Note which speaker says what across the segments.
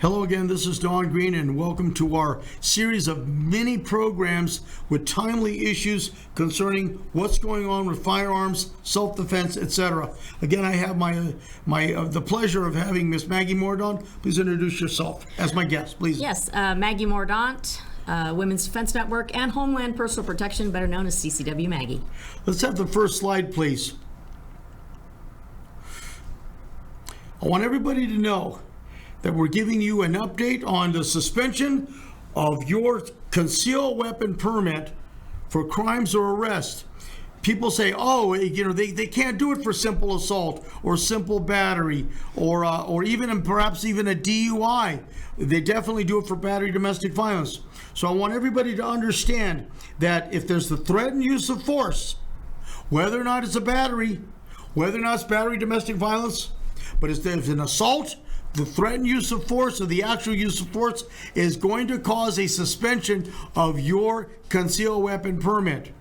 Speaker 1: Hello again, this is Don Green, and welcome to our series of mini programs with timely issues concerning what's going on with firearms, self-defense, etc. Again, I have the pleasure of having Miss Maggie Mordaunt. Please introduce yourself as my guest, please.
Speaker 2: Yes, Maggie Mordaunt, Women's Defense Network and Homeland Personal Protection, better known as CCW Maggie.
Speaker 1: Let's have the first slide, please. I want everybody to know that we're giving you an update on the suspension of your concealed weapon permit for crimes or arrests. People say, oh, they can't do it for simple assault or simple battery or even perhaps even a DUI. They definitely do it for battery, domestic violence. So I want everybody to understand that if there's the threat and use of force, whether or not it's a battery, whether or not it's battery, domestic violence, but if there's an assault, the threat and use of force or the actual use of force is going to cause a suspension of your concealed weapon permit.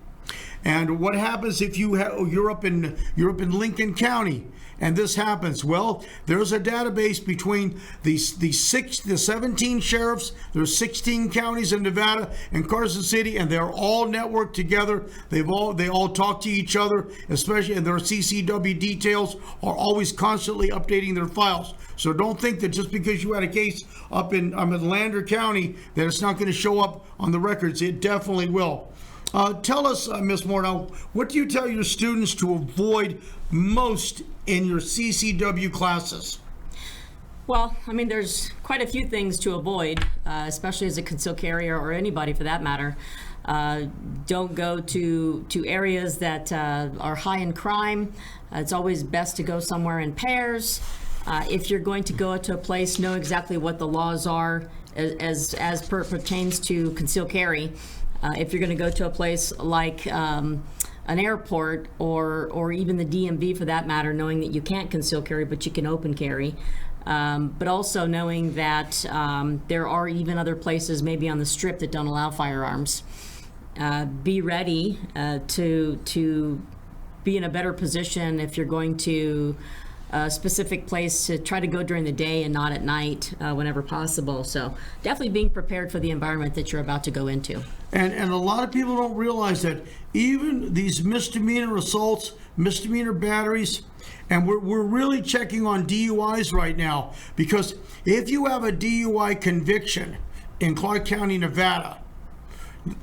Speaker 1: And what happens if you're up in Lincoln County and this happens? Well, there's a database between the 17 sheriffs. There's 16 counties in Nevada and Carson City, and they're all networked together. They all talk to each other, especially, and their CCW details are always constantly updating their files. So don't think that just because you had a case up in Lander County that it's not going to show up on the records. It definitely will. Tell us, Ms. Mordaunt, what do you tell your students to avoid most in your CCW classes?
Speaker 2: Well, I mean, there's quite a few things to avoid, especially as a concealed carrier or anybody for that matter. Don't go to areas that are high in crime. It's always best to go somewhere in pairs. If you're going to go to a place, know exactly what the laws are as pertains to concealed carry. If you're going to go to a place like an airport or even the DMV for that matter, knowing that you can't conceal carry, but you can open carry. But also knowing that there are even other places maybe on the strip that don't allow firearms. Be ready to be in a better position if you're going to a specific place to try to go during the day and not at night whenever possible. So definitely being prepared for the environment that you're about to go into.
Speaker 1: And a lot of people don't realize that even these misdemeanor assaults, misdemeanor batteries, and we're really checking on DUIs right now, because if you have a DUI conviction in Clark County, Nevada,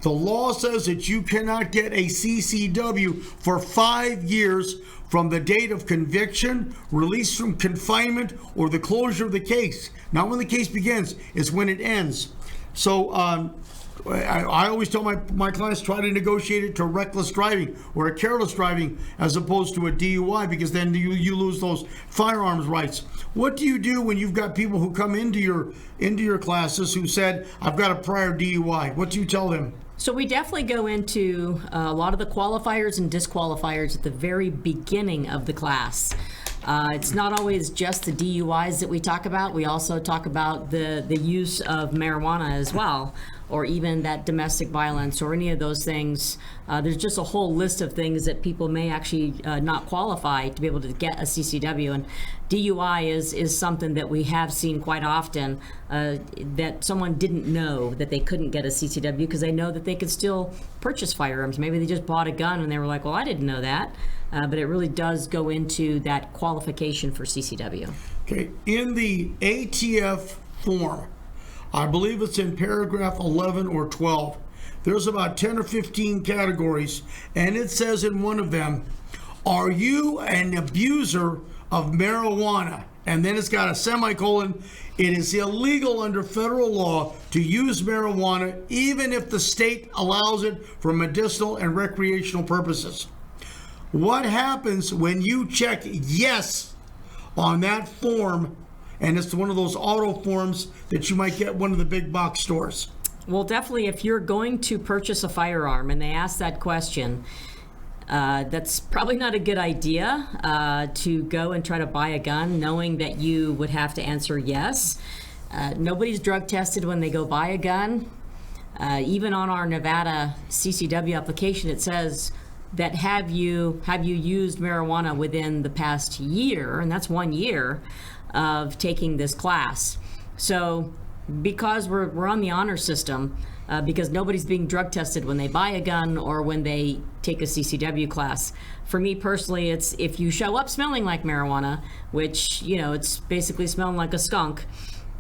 Speaker 1: the law says that you cannot get a CCW for 5 years from the date of conviction, release from confinement, or the closure of the case. Not when the case begins, it's when it ends. So I always tell my clients, try to negotiate it to reckless driving or a careless driving as opposed to a DUI, because then you lose those firearms rights. What do you do when you've got people who come into your classes who said, I've got a prior DUI? What do you tell them?
Speaker 2: So we definitely go into a lot of the qualifiers and disqualifiers at the very beginning of the class. It's not always just the DUIs that we talk about. We also talk about the use of marijuana as well, or even that domestic violence or any of those things. There's just a whole list of things that people may actually not qualify to be able to get a CCW. And DUI is something that we have seen quite often, that someone didn't know that they couldn't get a CCW because they know that they could still purchase firearms. Maybe they just bought a gun and they were like, well, I didn't know that. But it really does go into that qualification for CCW.
Speaker 1: Okay, in the ATF form, I believe it's in paragraph 11 or 12, there's about 10 or 15 categories, and it says in one of them, are you an abuser of marijuana? And then it's got a semicolon. It is illegal under federal law to use marijuana even if the state allows it for medicinal and recreational purposes. What happens when you check yes on that form, and it's one of those auto forms that you might get one of the big box stores?
Speaker 2: Well, definitely if you're going to purchase a firearm and they ask that question, that's probably not a good idea to go and try to buy a gun knowing that you would have to answer yes. Nobody's drug tested when they go buy a gun. Even on our Nevada CCW application, it says that have you used marijuana within the past year, and that's 1 year of taking this class. So because we're on the honor system, because nobody's being drug tested when they buy a gun or when they take a CCW class. For me personally, it's if you show up smelling like marijuana, which, you know, it's basically smelling like a skunk,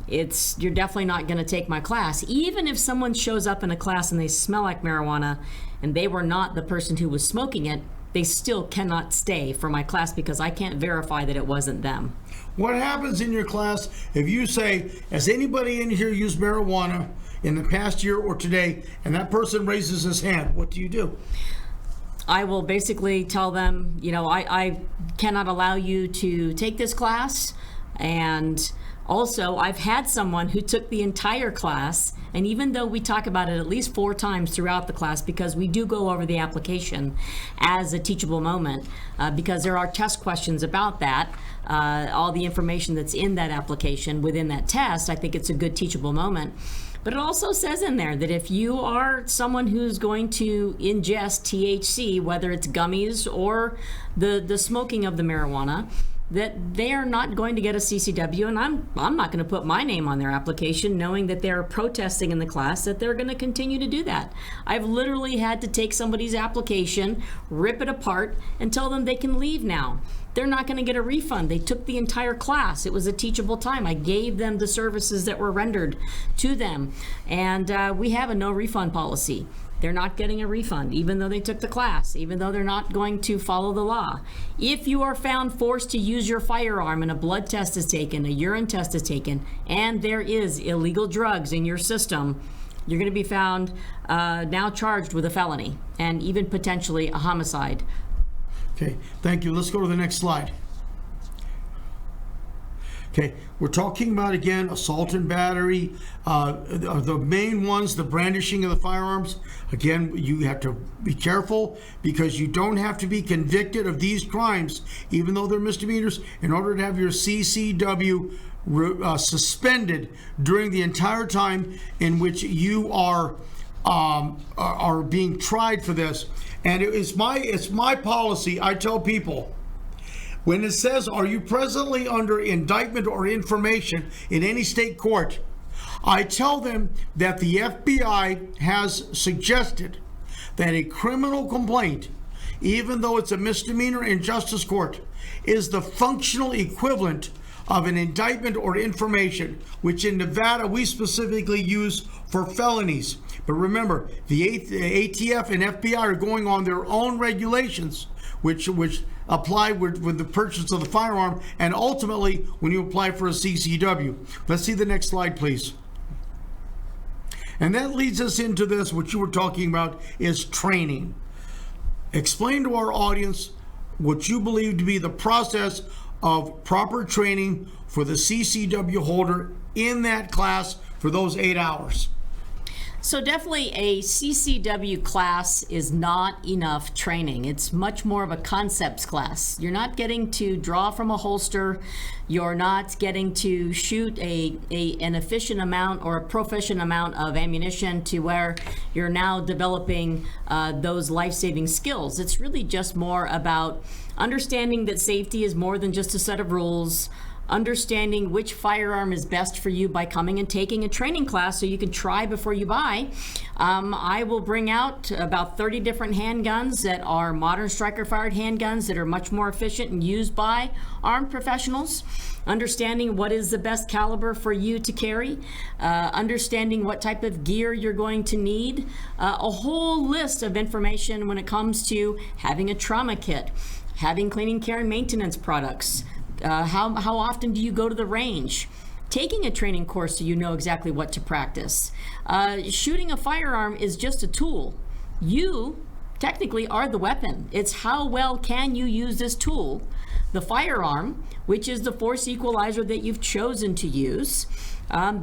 Speaker 2: you're definitely not going to take my class. Even if someone shows up in a class and they smell like marijuana and they were not the person who was smoking it, they still cannot stay for my class because I can't verify that it wasn't them.
Speaker 1: What happens in your class if you say, has anybody in here used marijuana in the past year or today, and that person raises his hand? What do you do?
Speaker 2: I will basically tell them, you know, I cannot allow you to take this class. And also, I've had someone who took the entire class, and even though we talk about it at least 4 times throughout the class, because we do go over the application as a teachable moment, because there are test questions about that, all the information that's in that application within that test, I think it's a good teachable moment. But it also says in there that if you are someone who's going to ingest THC, whether it's gummies or the smoking of the marijuana, that they are not going to get a CCW, and I'm not going to put my name on their application knowing that they're protesting in the class that they're going to continue to do that. I've literally had to take somebody's application, rip it apart, and tell them they can leave now. They're not going to get a refund. They took the entire class. It was a teachable time. I gave them the services that were rendered to them, and we have a no refund policy. They're not getting a refund, even though they took the class, even though they're not going to follow the law. If you are found forced to use your firearm and a blood test is taken, a urine test is taken, and there is illegal drugs in your system, you're going to be found now charged with a felony and even potentially a homicide.
Speaker 1: Okay, thank you. Let's go to the next slide. Okay, we're talking about, again, assault and battery. The main ones, the brandishing of the firearms. Again, you have to be careful because you don't have to be convicted of these crimes, even though they're misdemeanors, in order to have your CCW suspended during the entire time in which you are being tried for this. And it's my policy. I tell people, when it says, are you presently under indictment or information in any state court, I tell them that the FBI has suggested that a criminal complaint, even though it's a misdemeanor in justice court, is the functional equivalent of an indictment or information, which in Nevada we specifically use for felonies. But remember, the ATF and FBI are going on their own regulations, which apply with the purchase of the firearm, and ultimately when you apply for a CCW. Let's see the next slide, please. And that leads us into this, what you were talking about, is training. Explain to our audience what you believe to be the process of proper training for the CCW holder in that class for those 8 hours.
Speaker 2: So definitely a CCW class is not enough training. It's much more of a concepts class. You're not getting to draw from a holster. You're not getting to shoot an efficient amount or a proficient amount of ammunition to where you're now developing those life-saving skills. It's really just more about understanding that safety is more than just a set of rules, understanding which firearm is best for you by coming and taking a training class so you can try before you buy. I will bring out about 30 different handguns that are modern striker-fired handguns that are much more efficient and used by armed professionals. Understanding what is the best caliber for you to carry, understanding what type of gear you're going to need, a whole list of information when it comes to having a trauma kit, having cleaning, care, and maintenance products. How often do you go to the range? Taking a training course so you know exactly what to practice. Shooting a firearm is just a tool. You technically are the weapon. It's how well can you use this tool, the firearm, which is the force equalizer that you've chosen to use.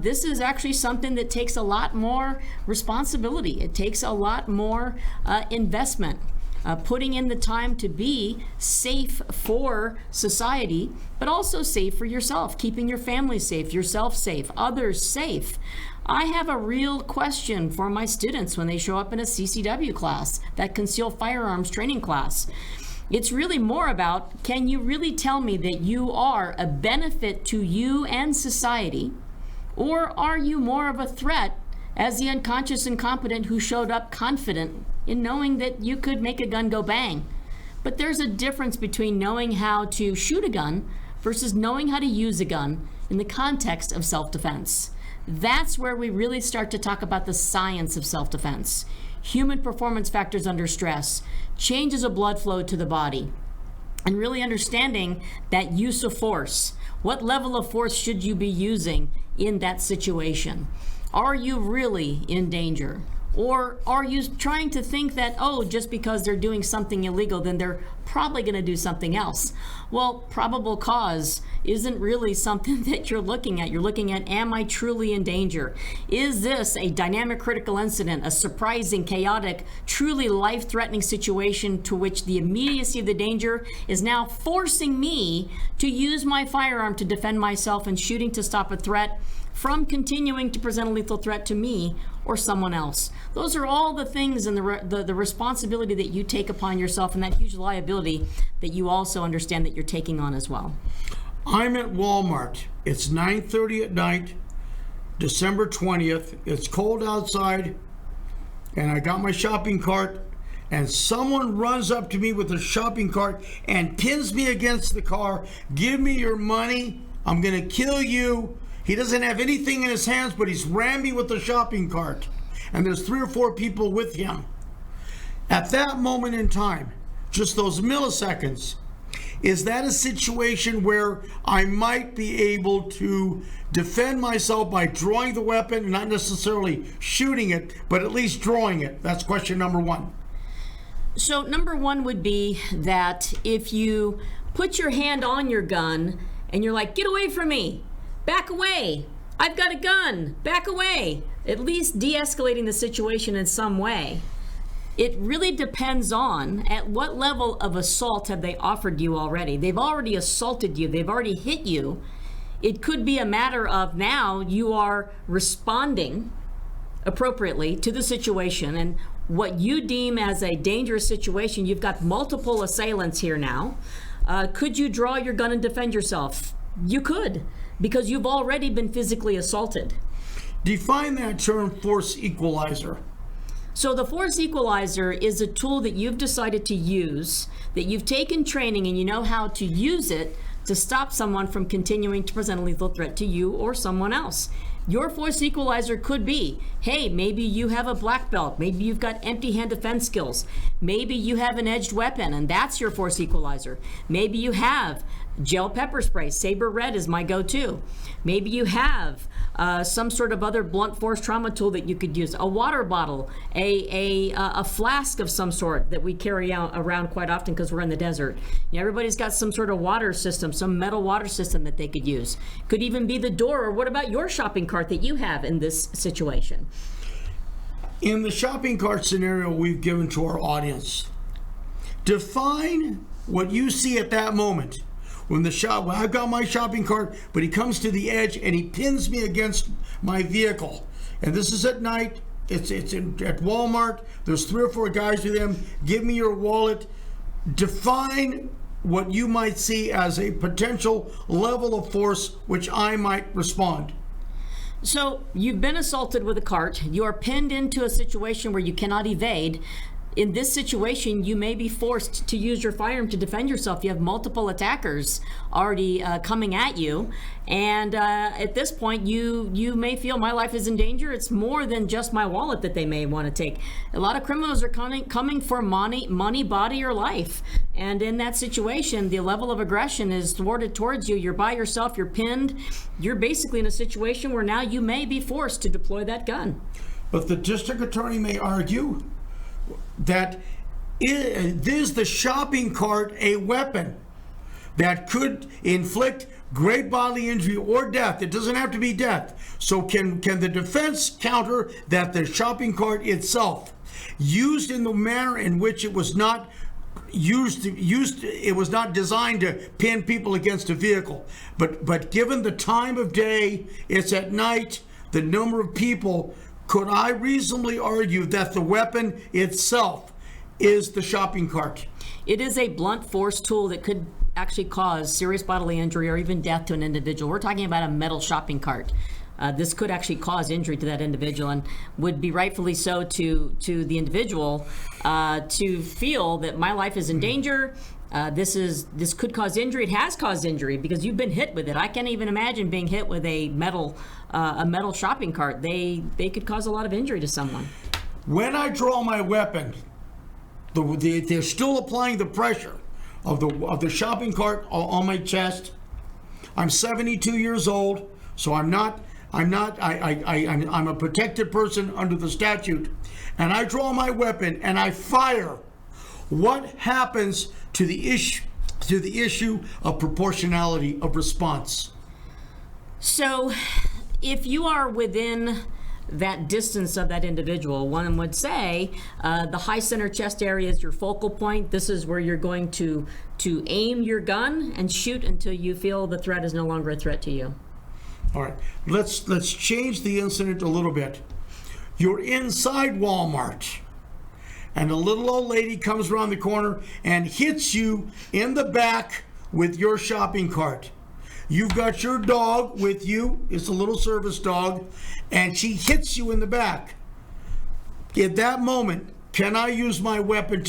Speaker 2: This is actually something that takes a lot more responsibility. It takes a lot more investment. Putting in the time to be safe for society, but also safe for yourself, keeping your family safe, yourself safe, others safe. I have a real question for my students when they show up in a CCW class, that concealed firearms training class. It's really more about, can you really tell me that you are a benefit to you and society, Or are you more of a threat as the unconscious incompetent who showed up confident in knowing that you could make a gun go bang? But there's a difference between knowing how to shoot a gun versus knowing how to use a gun in the context of self-defense. That's where we really start to talk about the science of self-defense. Human performance factors under stress, changes of blood flow to the body, and really understanding that use of force. What level of force should you be using in that situation? Are you really in danger? Or are you trying to think that, oh, just because they're doing something illegal, then they're probably going to do something else? Well, probable cause isn't really something that you're looking at. You're looking at, am I truly in danger? Is this a dynamic critical incident, a surprising, chaotic, truly life-threatening situation to which the immediacy of the danger is now forcing me to use my firearm to defend myself and shooting to stop a threat from continuing to present a lethal threat to me or someone else? Those are all the things and the responsibility that you take upon yourself, and that huge liability that you also understand that you're taking on as well.
Speaker 1: I'm at Walmart. It's 9:30 at night, December 20th. It's cold outside, and I got my shopping cart, and someone runs up to me with a shopping cart and pins me against the car. Give me your money. I'm going to kill you. He doesn't have anything in his hands, but he's rammed me with the shopping cart. And there's 3 or 4 people with him. At that moment in time, just those milliseconds, is that a situation where I might be able to defend myself by drawing the weapon and not necessarily shooting it, but at least drawing it? That's question number 1.
Speaker 2: So number 1 would be that if you put your hand on your gun and you're like, get away from me, back away, I've got a gun, back away, at least de-escalating the situation in some way. It really depends on at what level of assault have they offered you already. They've already assaulted you, they've already hit you. It could be a matter of now you are responding appropriately to the situation, and what you deem as a dangerous situation, you've got multiple assailants here now. Could you draw your gun and defend yourself? You could, because you've already been physically assaulted.
Speaker 1: Define that term, force equalizer.
Speaker 2: So the force equalizer is a tool that you've decided to use, that you've taken training and you know how to use it to stop someone from continuing to present a lethal threat to you or someone else. Your force equalizer could be, hey, maybe you have a black belt, maybe you've got empty hand defense skills, maybe you have an edged weapon and that's your force equalizer. Maybe you have gel pepper spray, Saber Red is my go-to. Maybe you have some sort of other blunt force trauma tool that you could use, a water bottle, a flask of some sort that we carry around quite often because we're in the desert. You know, everybody's got some sort of water system, some metal water system that they could use. Could even be the door, or what about your shopping cart that you have in this situation?
Speaker 1: In the shopping cart scenario we've given to our audience, define what you see at that moment. When I've got my shopping cart, but he comes to the edge and he pins me against my vehicle. And this is at night. It's at Walmart. There's 3 or 4 guys with him. Give me your wallet. Define what you might see as a potential level of force which I might respond.
Speaker 2: So you've been assaulted with a cart. You are pinned into a situation where you cannot evade. In this situation, you may be forced to use your firearm to defend yourself. You have multiple attackers already coming at you. And at this point, you may feel my life is in danger. It's more than just my wallet that they may want to take. A lot of criminals are coming for money, body, or life. And in that situation, the level of aggression is thwarted towards you. You're by yourself, you're pinned. You're basically in a situation where now you may be forced to deploy that gun.
Speaker 1: But the district attorney may argue that is the shopping cart a weapon that could inflict great bodily injury or death? It doesn't have to be death. So can the defense counter that the shopping cart itself, used in the manner in which it was not it was not designed to pin people against a vehicle, but given the time of day, it's at night, the number of people, could I reasonably argue that the weapon itself is the shopping cart?
Speaker 2: It is a blunt force tool that could actually cause serious bodily injury or even death to an individual. We're talking about a metal shopping cart. this could actually cause injury to that individual, and would be rightfully so to the individual to feel that my life is in danger. This could cause injury. It has caused injury because you've been hit with it. I can't even imagine being hit with a metal shopping cart. They could cause a lot of injury to someone.
Speaker 1: When I draw my weapon, they're still applying the pressure of the shopping cart on my chest. I'm 72 years old, so I'm a protected person under the statute, and I draw my weapon and I fire. What happens to the issue of proportionality of response?
Speaker 2: So, if you are within that distance of that individual, one would say the high center chest area is your focal point. This is where you're going to aim your gun and shoot until you feel the threat is no longer a threat to you.
Speaker 1: All right, let's change the incident a little bit. You're inside Walmart, and a little old lady comes around the corner and hits you in the back with your shopping cart. You've got your dog with you, it's a little service dog, and she hits you in the back. At that moment, can I use my weapon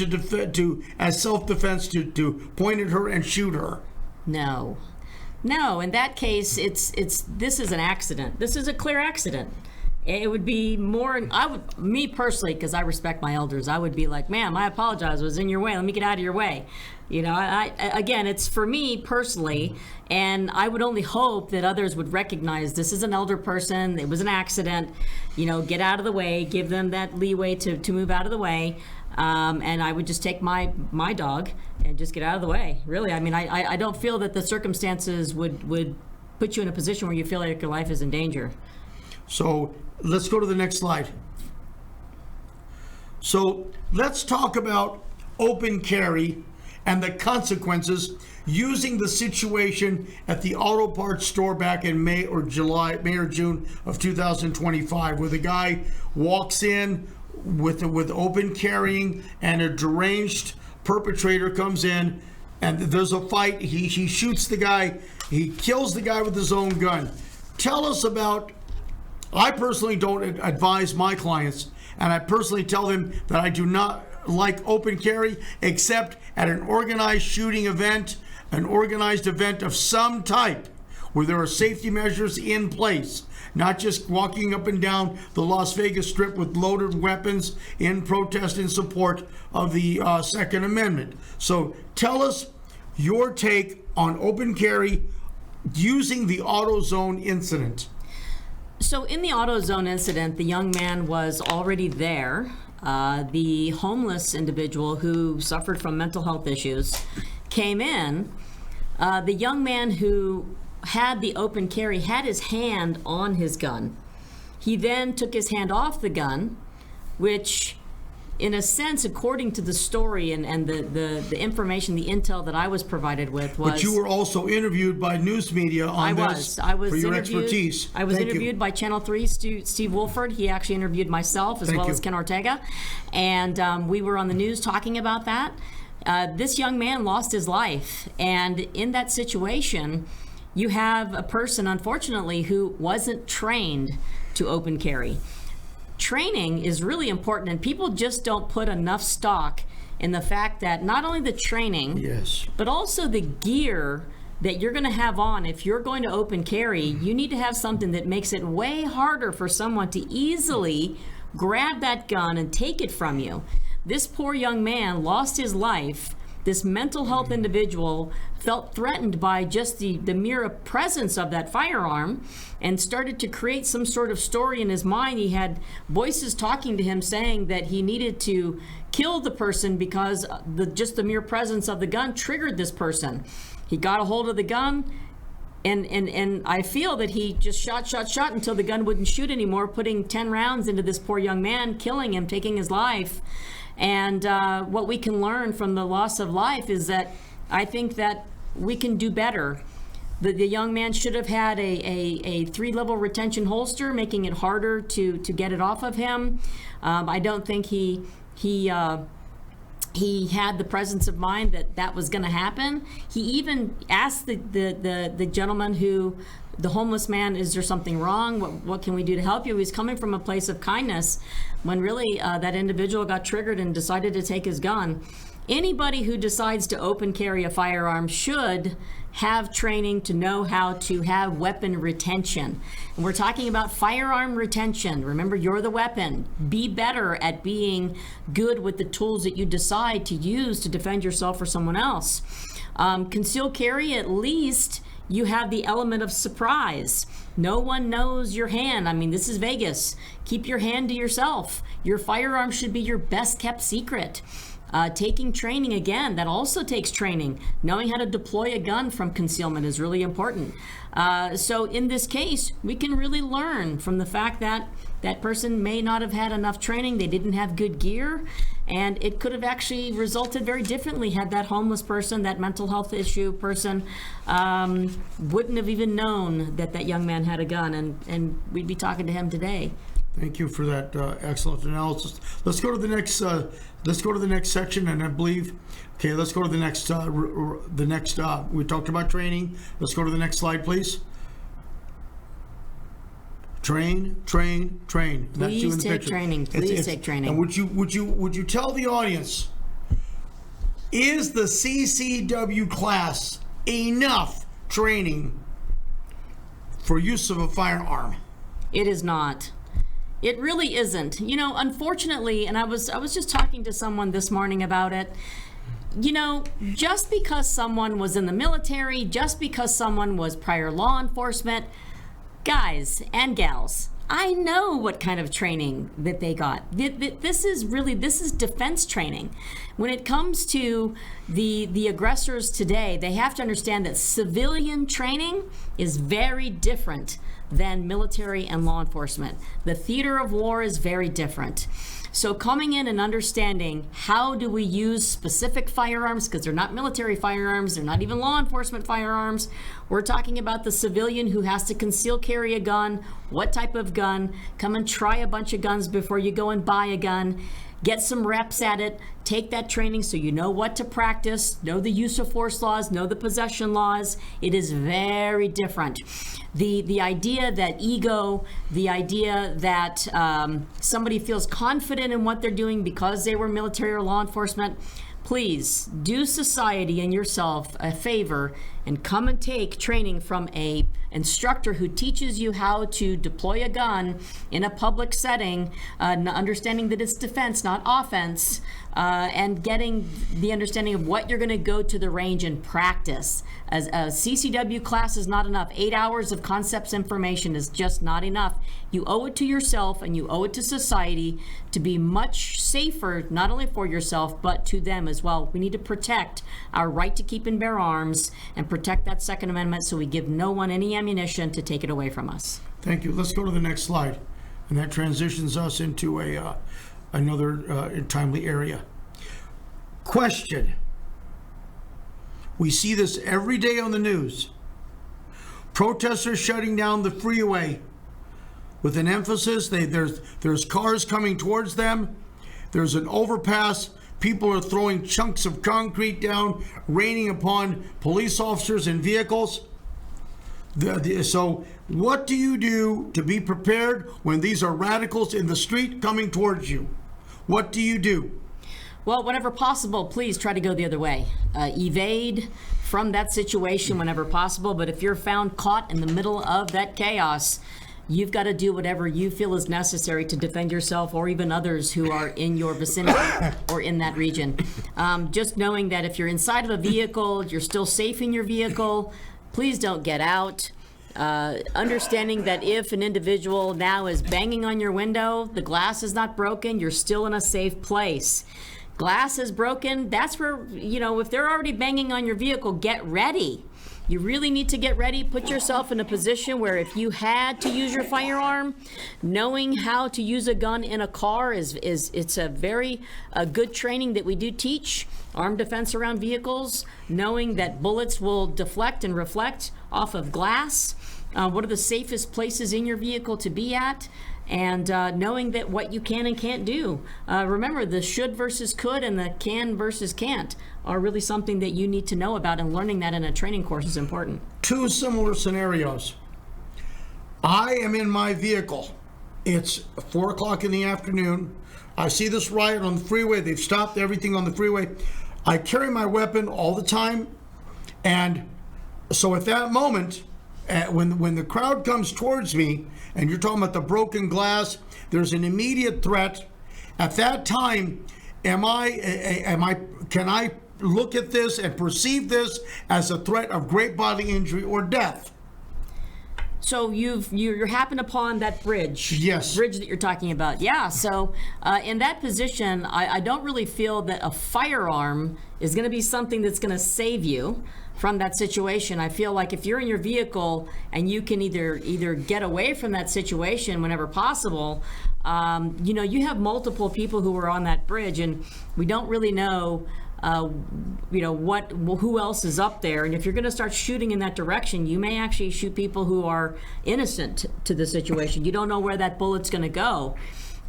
Speaker 1: as self-defense to point at her and shoot her?
Speaker 2: No, in that case, this is an accident. This is a clear accident. It would be more, me personally, because I respect my elders, I would be like, ma'am, I apologize, I was in your way, let me get out of your way. You know, again, it's for me personally, and I would only hope that others would recognize this is an elder person, it was an accident, you know, get out of the way, give them that leeway to move out of the way, and I would just take my dog and just get out of the way. Really, I mean, I don't feel that the circumstances would put you in a position where you feel like your life is in danger.
Speaker 1: So let's go to the next slide. So let's talk about open carry and the consequences using the situation at the auto parts store back in May or June of 2025, where the guy walks in with open carrying and a deranged perpetrator comes in and there's a fight. He shoots the guy. He kills the guy with his own gun. Tell us about. I personally don't advise my clients, and I personally tell them that I do not like open carry except at an organized shooting event, an organized event of some type where there are safety measures in place, not just walking up and down the Las Vegas Strip with loaded weapons in protest in support of the Second Amendment. So tell us your take on open carry using the AutoZone incident.
Speaker 2: So in the AutoZone incident, the young man was already there. The homeless individual who suffered from mental health issues came in. The young man who had the open carry had his hand on his gun. He then took his hand off the gun, which in a sense, according to the story and the information, the intel that I was provided with was...
Speaker 1: But you were also interviewed by news media on this for your expertise.
Speaker 2: I was interviewed by Channel 3, Steve Wolford. He actually interviewed myself as well as Ken Ortega. And we were on the news talking about that. This young man lost his life. And in that situation, you have a person, unfortunately, who wasn't trained to open carry. Training is really important, and people just don't put enough stock in the fact that not only the training, but also the gear that you're going to have on. If you're going to open carry, you need to have something that makes it way harder for someone to easily grab that gun and take it from you. This poor young man lost his life. This mental health individual felt threatened by just the mere presence of that firearm and started to create some sort of story in his mind. He had voices talking to him saying that he needed to kill the person because just the mere presence of the gun triggered this person. He got a hold of the gun, and I feel that he just shot until the gun wouldn't shoot anymore, putting 10 rounds into this poor young man, killing him, taking his life. And what we can learn from the loss of life is that I think that we can do better. The young man should have had a 3-level retention holster, making it harder to get it off of him. I don't think he had the presence of mind that was going to happen. He even asked the gentleman who the homeless man, is there something wrong? What can we do to help you? He's coming from a place of kindness when really that individual got triggered and decided to take his gun. Anybody who decides to open carry a firearm should have training to know how to have weapon retention. And we're talking about firearm retention. Remember, you're the weapon. Be better at being good with the tools that you decide to use to defend yourself or someone else. Concealed carry, at least you have the element of surprise. No one knows your hand. I mean, this is Vegas. Keep your hand to yourself. Your firearm should be your best kept secret. Taking training, again, that also takes training. Knowing how to deploy a gun from concealment is really important. So in this case, we can really learn from the fact that that person may not have had enough training, they didn't have good gear, and it could have actually resulted very differently had that homeless person, that mental health issue person, wouldn't have even known that that young man had a gun, and we'd be talking to him today.
Speaker 1: Thank you for that excellent analysis. Let's go to the next. Let's go to the next section, and I believe. Okay, let's go to the next. We talked about training. Let's go to the next slide, please. Train. That's you in
Speaker 2: Please
Speaker 1: the
Speaker 2: take
Speaker 1: picture.
Speaker 2: training. Please take training.
Speaker 1: And would you tell the audience, is the CCW class enough training for use of a firearm?
Speaker 2: It is not. It really isn't. You know, unfortunately, and I was just talking to someone this morning about it. You know, just because someone was in the military, just because someone was prior law enforcement, guys and gals, I know what kind of training that they got. This is defense training. When it comes to the aggressors today, they have to understand that civilian training is very different than military and law enforcement. The theater of war is very different. So coming in and understanding how do we use specific firearms, because they're not military firearms, they're not even law enforcement firearms. We're talking about the civilian who has to conceal carry a gun, what type of gun, come and try a bunch of guns before you go and buy a gun. Get some reps at it, take that training so you know what to practice, know the use of force laws, know the possession laws. It is very different. The idea that ego, the idea that somebody feels confident in what they're doing because they were military or law enforcement, please do society and yourself a favor and come and take training from a instructor who teaches you how to deploy a gun in a public setting, understanding that it's defense, not offense, and getting the understanding of what you're going to go to the range and practice. As a CCW class is not enough. 8 hours of concepts information is just not enough. You owe it to yourself and you owe it to society to be much safer, not only for yourself, but to them as well. We need to protect our right to keep and bear arms and protect that Second Amendment so we give no one any ammunition to take it away from us.
Speaker 1: Thank you. Let's go to the next slide. And that transitions us into another timely area. Question. We see this every day on the news. Protesters shutting down the freeway with an emphasis. There's cars coming towards them. There's an overpass. People are throwing chunks of concrete down, raining upon police officers and vehicles. So what do you do to be prepared when these are radicals in the street coming towards you? What do you do?
Speaker 2: Well, whenever possible, please try to go the other way. Evade from that situation whenever possible. But if you're found caught in the middle of that chaos, you've got to do whatever you feel is necessary to defend yourself or even others who are in your vicinity or in that region. Just knowing that if you're inside of a vehicle, you're still safe in your vehicle, please don't get out. Understanding that if an individual now is banging on your window, the glass is not broken, you're still in a safe place. Glass is broken, that's where, if they're already banging on your vehicle, get ready. You really need to get ready. Put yourself in a position where if you had to use your firearm, knowing how to use a gun in a car it's a very good training that we do teach. Armed defense around vehicles, knowing that bullets will deflect and reflect off of glass. What are the safest places in your vehicle to be at? And knowing that what you can and can't do. Remember, the should versus could and the can versus can't are really something that you need to know about, and learning that in a training course is important.
Speaker 1: Two similar scenarios. I am in my vehicle. It's 4 o'clock in the afternoon. I see this riot on the freeway. They've stopped everything on the freeway. I carry my weapon all the time. And so at that moment, when the crowd comes towards me, and you're talking about the broken glass, there's an immediate threat. At that time, can I look at this and perceive this as a threat of great bodily injury or death?
Speaker 2: So you're happened upon that bridge.
Speaker 1: Yes.
Speaker 2: Bridge that you're talking about. Yeah. So in that position, I don't really feel that a firearm is going to be something that's going to save you from that situation. I feel like if you're in your vehicle and you can either get away from that situation whenever possible, you have multiple people who are on that bridge, and we don't really know who else is up there. And if you're going to start shooting in that direction, you may actually shoot people who are innocent to the situation. You don't know where that bullet's going to go.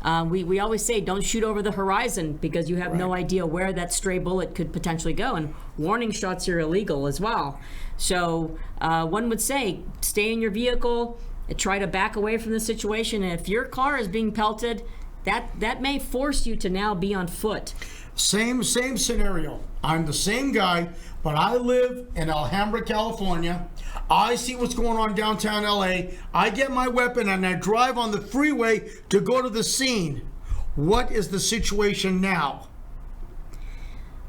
Speaker 2: We always say don't shoot over the horizon because you have no idea where that stray bullet could potentially go. And warning shots are illegal as well. So one would say stay in your vehicle, try to back away from the situation. And if your car is being pelted, that may force you to now be on foot.
Speaker 1: Same scenario. I'm the same guy, but I live in Alhambra, California. I see what's going on downtown LA. I get my weapon and I drive on the freeway to go to the scene. What is the situation now?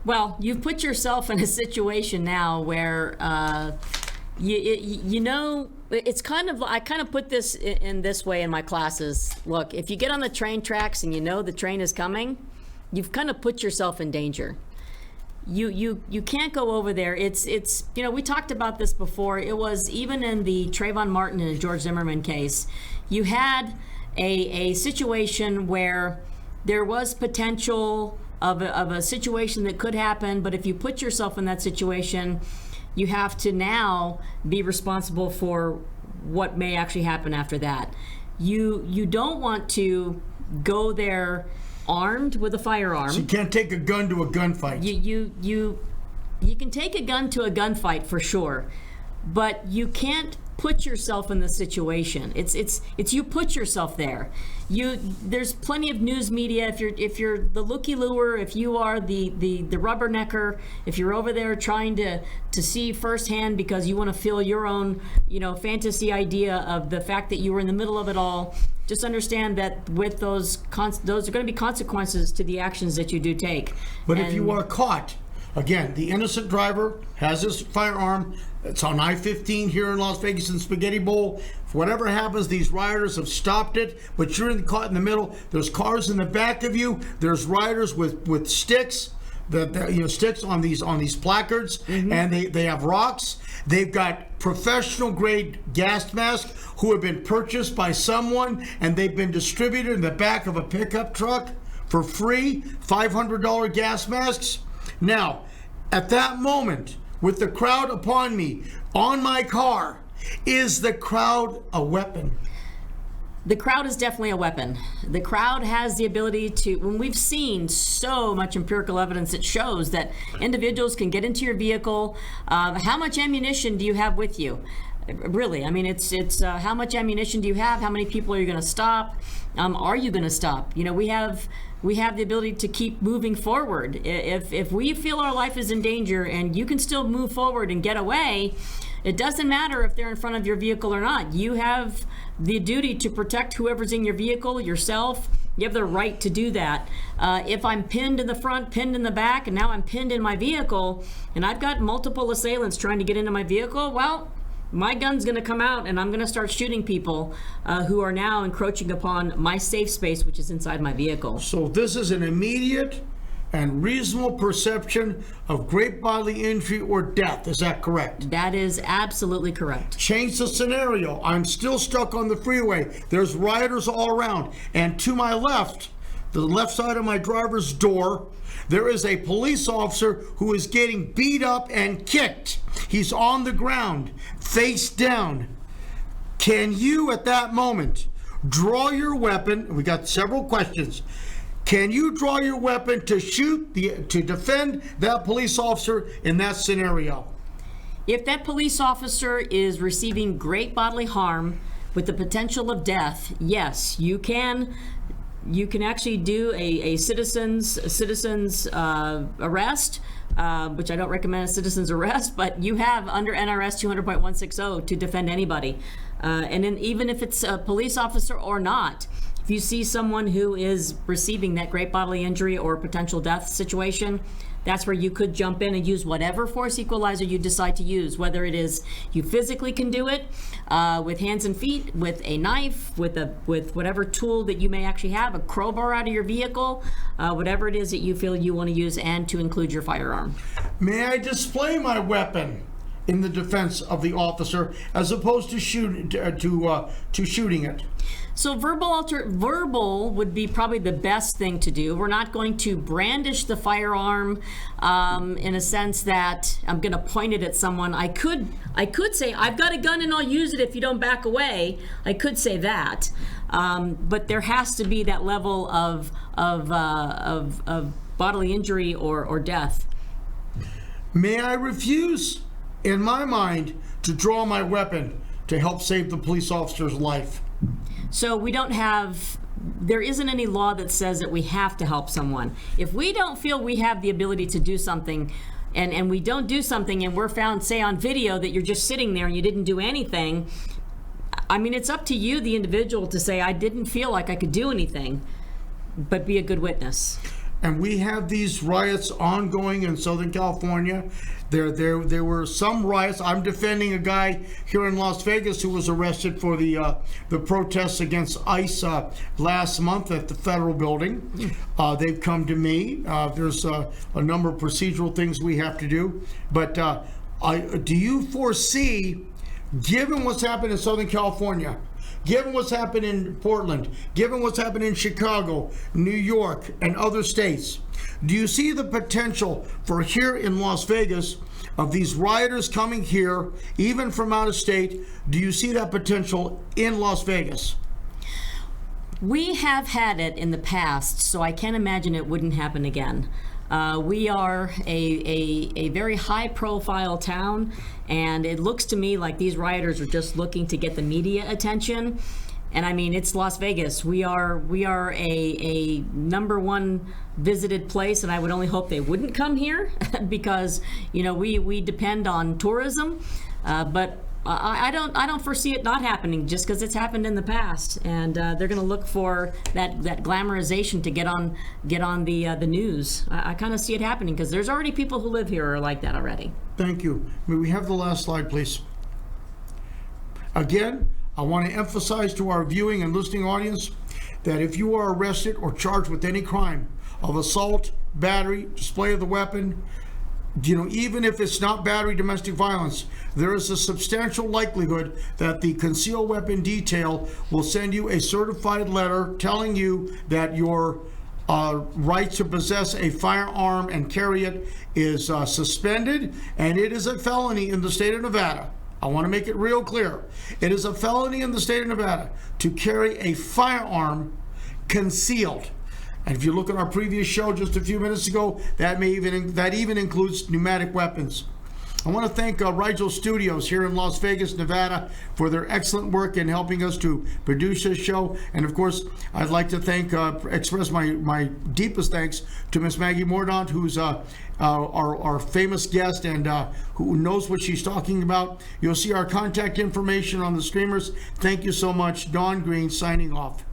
Speaker 2: Well, you've put yourself in a situation now where it's kind of, I kind of put this in this way in my classes. Look, if you get on the train tracks and you know the train is coming, you've kind of put yourself in danger. You can't go over there. It's we talked about this before. It was even in the Trayvon Martin and George Zimmerman case. You had a situation where there was potential of a situation that could happen, but if you put yourself in that situation, you have to now be responsible for what may actually happen after that. You don't want to go there armed with a firearm.
Speaker 1: So you can't take a gun to a gunfight.
Speaker 2: You can take a gun to a gunfight for sure, but you can't put yourself in the situation. It's you put yourself there. There's plenty of news media. If you're the looky-looer, if you are the rubbernecker, if you're over there trying to see firsthand because you want to feel your own fantasy idea of the fact that you were in the middle of it all, just understand that with those are going to be consequences to the actions that you do take.
Speaker 1: But if you are caught, again, the innocent driver has his firearm. It's on I-15 here in Las Vegas in Spaghetti Bowl. If whatever happens, these rioters have stopped it, but you're caught in the middle. There's cars in the back of you. There's rioters with sticks, sticks on these placards, mm-hmm. and they have rocks. They've got professional grade gas masks who have been purchased by someone, and they've been distributed in the back of a pickup truck for free, $500 gas masks. Now, at that moment, with the crowd upon me, on my car, is the crowd a weapon?
Speaker 2: The crowd is definitely a weapon. The crowd has the ability to, when we've seen so much empirical evidence that shows that individuals can get into your vehicle. How much ammunition do you have with you? Really, I mean, it's how much ammunition do you have? How many people are you going to stop? Are you going to stop? We have the ability to keep moving forward. If we feel our life is in danger and you can still move forward and get away, it doesn't matter if they're in front of your vehicle or not. You have the duty to protect whoever's in your vehicle, yourself. You have the right to do that. If I'm pinned in the front, pinned in the back, and now I'm pinned in my vehicle, and I've got multiple assailants trying to get into my vehicle, well, my gun's going to come out and I'm going to start shooting people who are now encroaching upon my safe space, which is inside my vehicle.
Speaker 1: So this is an immediate and reasonable perception of great bodily injury or death. Is that correct?
Speaker 2: That is absolutely correct.
Speaker 1: Change the scenario. I'm still stuck on the freeway. There's rioters all around. And to my left, the left side of my driver's door, there is a police officer who is getting beat up and kicked. He's on the ground, face down. Can you, at that moment, draw your weapon? We got several questions. Can you draw your weapon to to defend that police officer in that scenario?
Speaker 2: If that police officer is receiving great bodily harm, with the potential of death, yes, you can actually do a citizen's arrest, which I don't recommend a citizen's arrest, but you have under NRS 200.160 to defend anybody. And then even if it's a police officer or not, if you see someone who is receiving that great bodily injury or potential death situation, that's where you could jump in and use whatever force equalizer you decide to use, whether it is you physically can do it with hands and feet, with a knife, with whatever tool that you may actually have, a crowbar out of your vehicle, whatever it is that you feel you want to use, and to include your firearm.
Speaker 1: May I display my weapon in the defense of the officer as opposed to shooting it?
Speaker 2: So verbal would be probably the best thing to do. We're not going to brandish the firearm in a sense that I'm going to point it at someone. I could say, I've got a gun and I'll use it if you don't back away. I could say that, but there has to be that level of bodily injury or death.
Speaker 1: May I refuse, in my mind, to draw my weapon to help save the police officer's life?
Speaker 2: So there isn't any law that says that we have to help someone. If we don't feel we have the ability to do something, and we don't do something, and we're found, say, on video that you're just sitting there and you didn't do anything, I mean, it's up to you, the individual, to say, I didn't feel like I could do anything, but be a good witness.
Speaker 1: And we have these riots ongoing in Southern California. There were some riots. I'm defending a guy here in Las Vegas who was arrested for the protests against ICE last month at the federal building. They've come to me. There's a number of procedural things we have to do. But do you foresee, given what's happened in Southern California, given what's happened in Portland, given what's happened in Chicago, New York, and other states, do you see the potential for here in Las Vegas of these rioters coming here, even from out of state? Do you see that potential in Las Vegas?
Speaker 2: We have had it in the past, so I can't imagine it wouldn't happen again. We are a very high-profile town, and it looks to me like these rioters are just looking to get the media attention. And I mean, it's Las Vegas. We are a #1 visited place, and I would only hope they wouldn't come here because we depend on tourism. But I don't foresee it not happening just because it's happened in the past, and they're going to look for that glamorization to get on the news. I kind of see it happening because there's already people who live here who are like that already.
Speaker 1: Thank you. May we have the last slide, please? Again, I want to emphasize to our viewing and listening audience that if you are arrested or charged with any crime of assault, battery, display of the weapon, even if it's not battery, domestic violence, there is a substantial likelihood that the concealed weapon detail will send you a certified letter telling you that your right to possess a firearm and carry it is suspended, and it is a felony in the state of Nevada. I want to make it real clear. It is a felony in the state of Nevada to carry a firearm concealed. And if you look at our previous show just a few minutes ago, that even includes pneumatic weapons. I want to thank Rigel Studios here in Las Vegas, Nevada, for their excellent work in helping us to produce this show. And of course, I'd like to express my deepest thanks to Miss Maggie Mordaunt, who's our famous guest and who knows what she's talking about. You'll see our contact information on the streamers. Thank you so much. Don Green signing off.